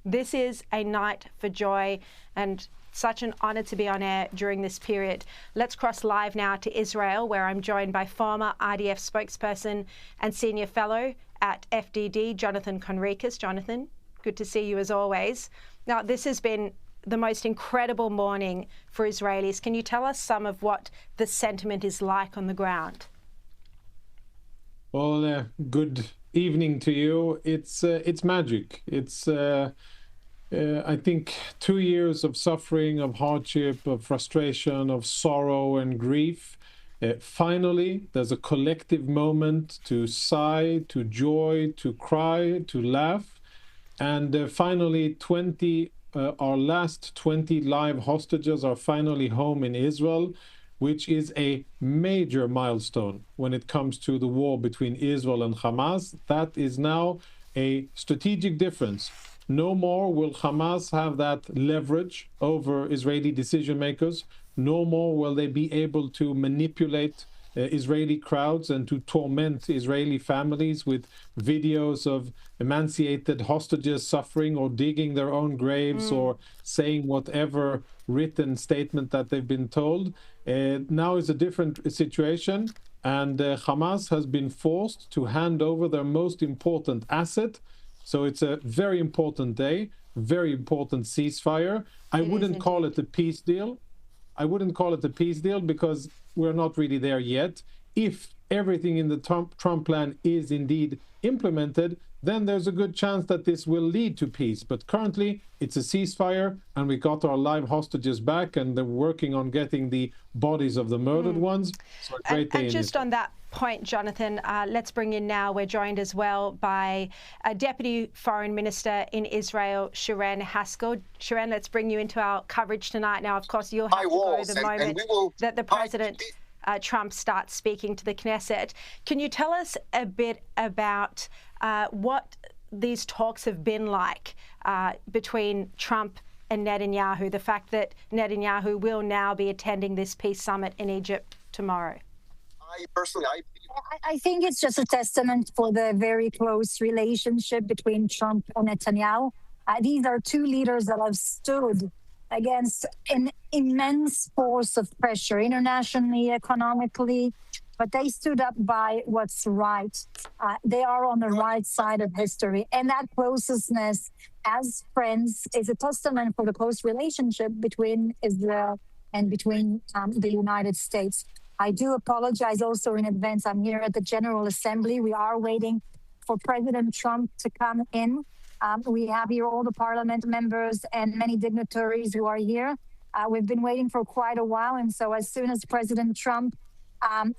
This is a night for joy, and such an honour to be on air during this period. Let's cross live now to Israel, where I'm joined by former IDF spokesperson and senior fellow at FDD, Jonathan Conricus. Jonathan, good to see you as always. Now, this has been the most incredible morning for Israelis. Can you tell us some of what the sentiment is like on the ground? Well, good evening to you. It's magic. It's I think 2 years of suffering, of hardship, of frustration, of sorrow and grief. Finally, there's a collective moment to sigh, to joy, to cry, to laugh. And finally, our last 20 live hostages are finally home in Israel, which is a major milestone when it comes to the war between Israel and Hamas. That is now a strategic difference. No more will Hamas have that leverage over Israeli decision makers. No more will they be able to manipulate Israeli crowds and to torment Israeli families with videos of emancipated hostages suffering or digging their own graves or saying whatever written statement that they've been told. Now is a different situation, and Hamas has been forced to hand over their most important asset. So it's a very important day, very important ceasefire. I wouldn't call it a peace deal. I wouldn't call it a peace deal because we're not really there yet. If everything in the Trump plan is indeed implemented, then there's a good chance that this will lead to peace. But currently, it's a ceasefire, and we got our live hostages back, and they're working on getting the bodies of the murdered ones. So a great day. And just on that point, Jonathan, let's bring in now, we're joined as well by a Deputy Foreign Minister in Israel, Sharren Haskel. Sharren, let's bring you into our coverage tonight. Now, of course, you'll have to go the moment that the President Trump starts speaking to the Knesset. Can you tell us a bit about what these talks have been like between Trump and Netanyahu, the fact that Netanyahu will now be attending this peace summit in Egypt tomorrow? I think it's just a testament for the very close relationship between Trump and Netanyahu. These are two leaders that have stood against an immense force of pressure internationally, economically, but they stood up by what's right. They are on the right side of history. And that closeness as friends is a testament for the close relationship between Israel and between the United States. I do apologize also in advance. I'm here at the General Assembly. We are waiting for President Trump to come in. We have here all the parliament members and many dignitaries who are here. We've been waiting for quite a while. And so as soon as President Trump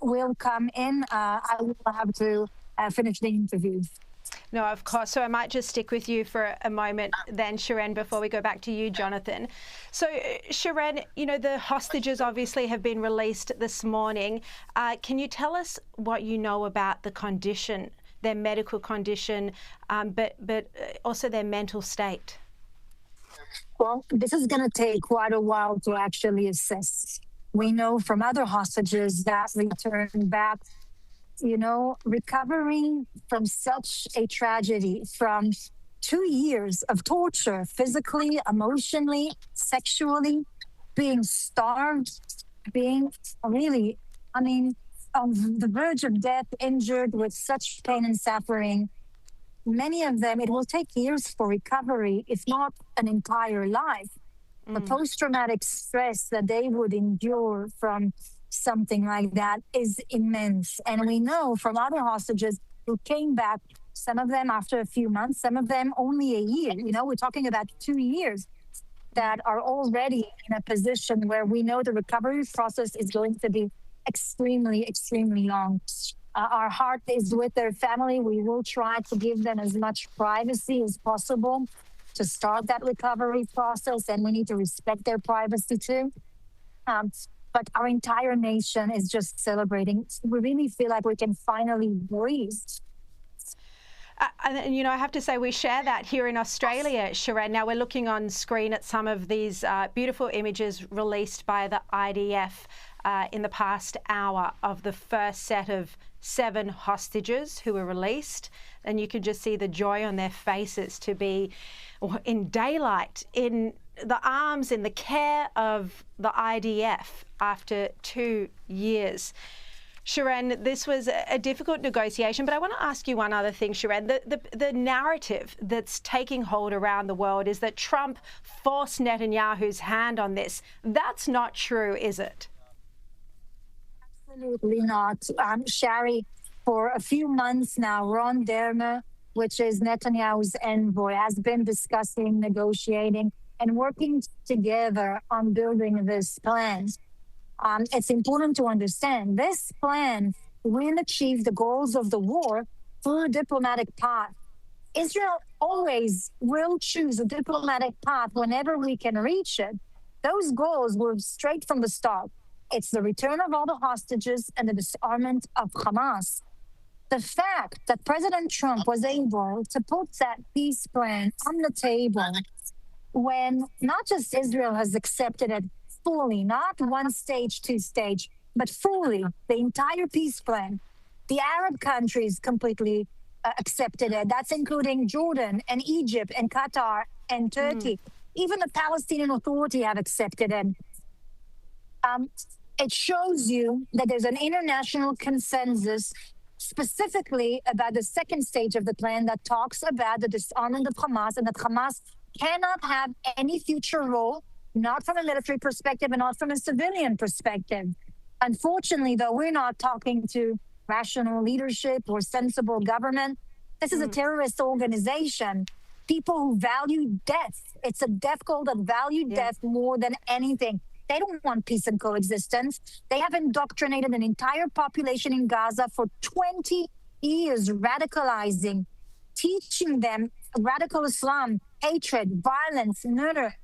will come in, I will have to finish the interviews. No, of course. So I might just stick with you for a moment then, Sharren, before we go back to you, Jonathan. So, Sharren, you know, the hostages obviously have been released this morning. Can you tell us what you know about the condition, their medical condition, but also their mental state? Well, this is going to take quite a while to actually assess. We know from other hostages that returned back, you know, recovering from such a tragedy, from 2 years of torture, physically, emotionally, sexually, being starved, being really, I mean, on the verge of death, injured with such pain and suffering. Many of them, it will take years for recovery, if not an entire life. The post-traumatic stress that they would endure from something like that is immense. And we know from other hostages who came back, some of them after a few months, some of them only a year. You know, we're talking about 2 years that are already in a position where we know the recovery process is going to be extremely, extremely long. Our heart is with their family. We will try to give them as much privacy as possible to start that recovery process, and we need to respect their privacy too. But our entire nation is just celebrating. We really feel like we can finally breathe. And, you know, I have to say we share that here in Australia, Sharren. Now we're looking on screen at some of these beautiful images released by the IDF in the past hour of the first set of 7 hostages who were released, and you could just see the joy on their faces to be in daylight, in the arms, in the care of the IDF after 2 years. Sharren, this was a difficult negotiation, but I want to ask you one other thing, Sharren. The narrative that's taking hold around the world is that Trump forced Netanyahu's hand on this. That's not true, is it? Absolutely not. Sharri, for a few months now, Ron Dermer, which is Netanyahu's envoy, has been discussing, negotiating, and working together on building this plan. It's important to understand this plan will achieve the goals of the war through a diplomatic path. Israel always will choose a diplomatic path whenever we can reach it. Those goals were straight from the start. It's the return of all the hostages and the disarmament of Hamas. The fact that President Trump was able to put that peace plan on the table when not just Israel has accepted it fully, not one stage, 2 stage, but fully, the entire peace plan. The Arab countries completely accepted it. That's including Jordan and Egypt and Qatar and Turkey. Even the Palestinian Authority have accepted it. It shows you that there's an international consensus specifically about the second stage of the plan that talks about the disarmament of Hamas, and that Hamas cannot have any future role, not from a military perspective and not from a civilian perspective. Unfortunately, though, we're not talking to rational leadership or sensible government. This is a terrorist organization. People who value death. It's a death cult that value death more than anything. They don't want peace and coexistence. They have indoctrinated an entire population in Gaza for 20 years, radicalizing, teaching them radical Islam, hatred, violence, murder.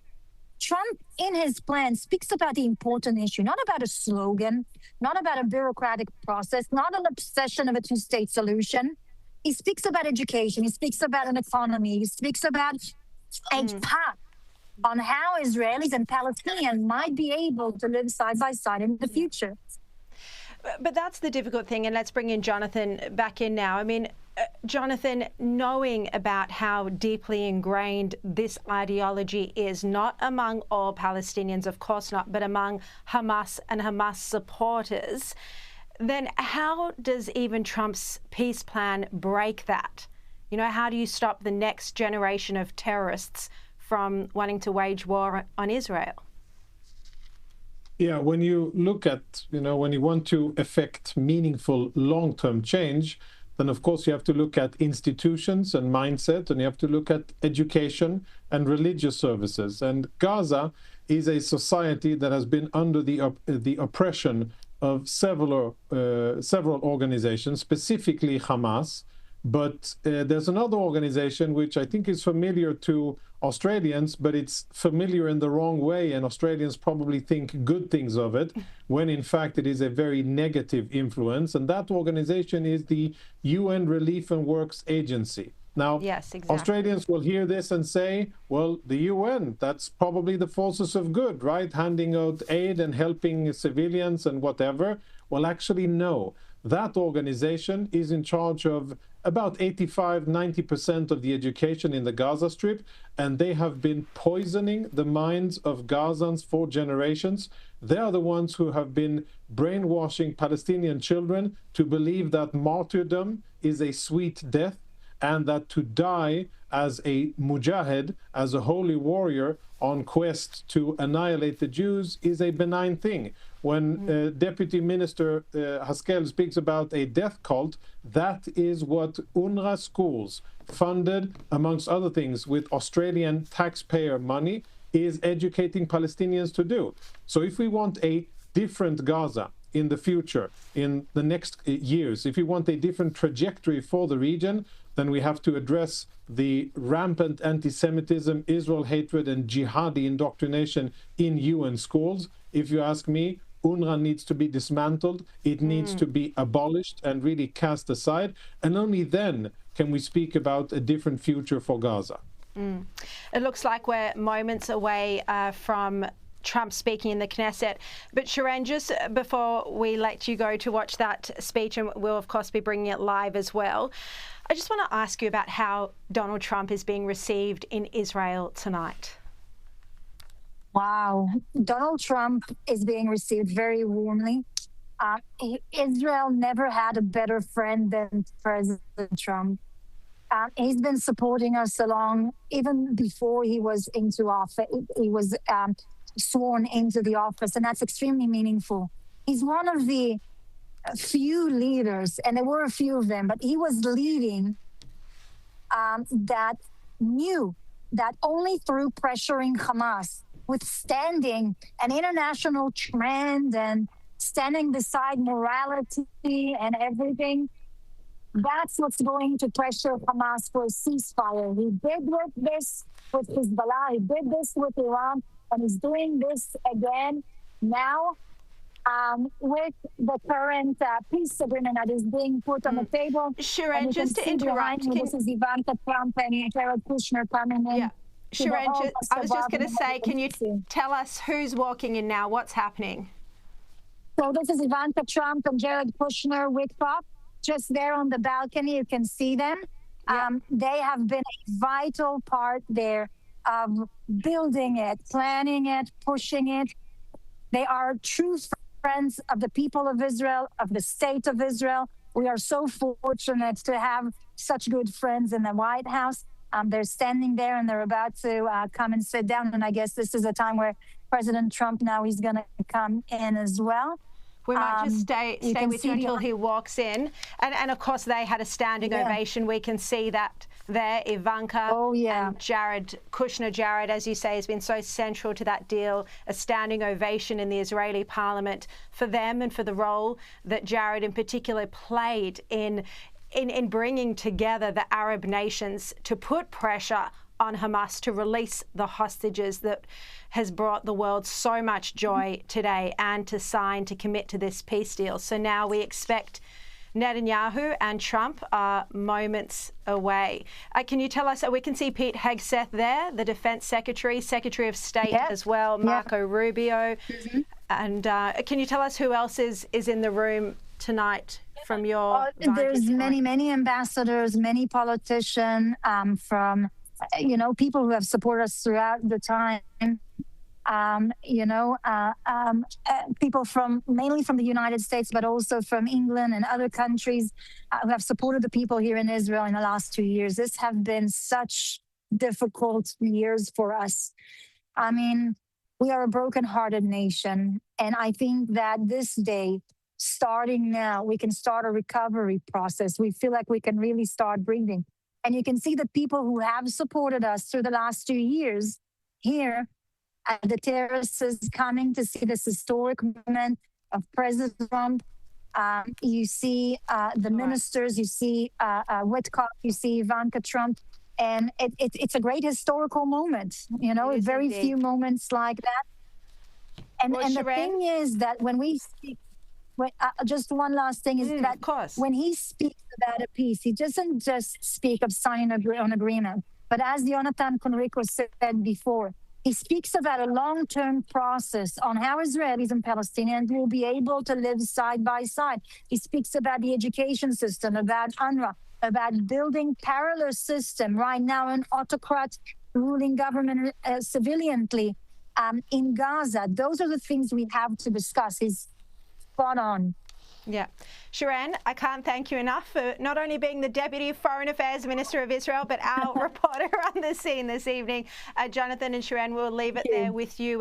Trump, in his plan, speaks about the important issue, not about a slogan, not about a bureaucratic process, not an obsession of a 2-state solution. He speaks about education. He speaks about an economy. He speaks about a path on how Israelis and Palestinians might be able to live side by side in the future. But that's the difficult thing, and let's bring in Jonathan back in now. I mean, Jonathan, knowing about how deeply ingrained this ideology is, not among all Palestinians, of course not, but among Hamas and Hamas supporters, then how does even Trump's peace plan break that? You know, how do you stop the next generation of terrorists from wanting to wage war on Israel? Yeah, when you look at, when you want to effect meaningful long-term change, then of course you have to look at institutions and mindset, and you have to look at education and religious services. And Gaza is a society that has been under the oppression of several organizations, specifically Hamas. But there's another organization which I think is familiar to Australians, but it's familiar in the wrong way, and Australians probably think good things of it, when in fact it is a very negative influence. And that organization is the UN Relief and Works Agency. Now, yes, exactly. Australians will hear this and say, well, the UN, that's probably the forces of good, right? Handing out aid and helping civilians and whatever. Well, actually, no. That organization is in charge of about 85–90% of the education in the Gaza Strip, and they have been poisoning the minds of Gazans for generations. They are the ones who have been brainwashing Palestinian children to believe that martyrdom is a sweet death, and that to die as a mujahid, as a holy warrior on quest to annihilate the Jews, is a benign thing. When Deputy Minister Haskel speaks about a death cult, that is what UNRWA schools, funded, amongst other things, with Australian taxpayer money, is educating Palestinians to do. So if we want a different Gaza in the future, in the next years, if we want a different trajectory for the region, then we have to address the rampant anti-Semitism, Israel hatred, and jihadi indoctrination in UN schools. If you ask me, UNRWA needs to be dismantled. It needs to be abolished and really cast aside. And only then can we speak about a different future for Gaza. It looks like we're moments away from Trump speaking in the Knesset. But Sharren, just before we let you go to watch that speech, and we'll of course be bringing it live as well, I just want to ask you about how Donald Trump is being received in Israel tonight. Wow. Donald Trump is being received very warmly. Israel never had a better friend than President Trump. He's been supporting us along even before he was into office. He was sworn into the office, and that's extremely meaningful. He's one of the few leaders, and there were a few of them, but he was leading that knew that only through pressuring Hamas, withstanding an international trend and standing beside morality and everything, that's what's going to pressure Hamas for a ceasefire. He did this with Hezbollah, he did this with Iran, and he's doing this again now with the current peace agreement that is being put on the table. Sharren, just to interrupt, this is Ivanka Trump and Jared Kushner coming in. Yeah. Sharren, I was just going to say, can you tell us who's walking in now? What's happening? So this is Ivanka Trump and Jared Kushner with Pop. Just there on the balcony, you can see them. They have been a vital part there of building it, planning it, pushing it. They are true friends of the people of Israel, of the state of Israel. We are so fortunate to have such good friends in the White House. They're standing there and they're about to come and sit down. And I guess this is a time where President Trump now he's going to come in as well. We might just stay with you until he walks in. And of course, they had a standing ovation. We can see that there. Ivanka and Jared Kushner. Jared, as you say, has been so central to that deal. A standing ovation in the Israeli parliament for them and for the role that Jared in particular played in bringing together the Arab nations to put pressure on Hamas to release the hostages that has brought the world so much joy today, and to commit to this peace deal. So now we expect Netanyahu and Trump are moments away. Can you tell us, we can see Pete Hegseth there, the Defense Secretary, Secretary of State as well, Marco Rubio. And can you tell us who else is in the room tonight from your there's many ambassadors, many politicians from people who have supported us throughout the time. People mainly from the United States, but also from England and other countries who have supported the people here in Israel in the last 2 years. This have been such difficult years for us. I mean, we are a broken-hearted nation, and I think that this day, starting now, we can start a recovery process. We feel like we can really start breathing. And you can see the people who have supported us through the last 2 years here at the terraces coming to see this historic moment of President Trump. You see the ministers, you see Whitcock, you see Ivanka Trump, and it's a great historical moment. Very few moments like that. And the thing is that when we speak, just one last thing is that when he speaks about a peace, he doesn't just speak of signing an agreement, but as Jonathan Conrico said before, he speaks about a long-term process on how Israelis and Palestinians will be able to live side by side. He speaks about the education system, about UNRWA, about building parallel system right now, an autocrat ruling government civilianly in Gaza. Those are the things we have to discuss. He's spot on. Yeah. Sharren, I can't thank you enough for not only being the Deputy Foreign Affairs Minister of Israel, but our reporter on the scene this evening. Jonathan and Sharren, we'll leave it there with you.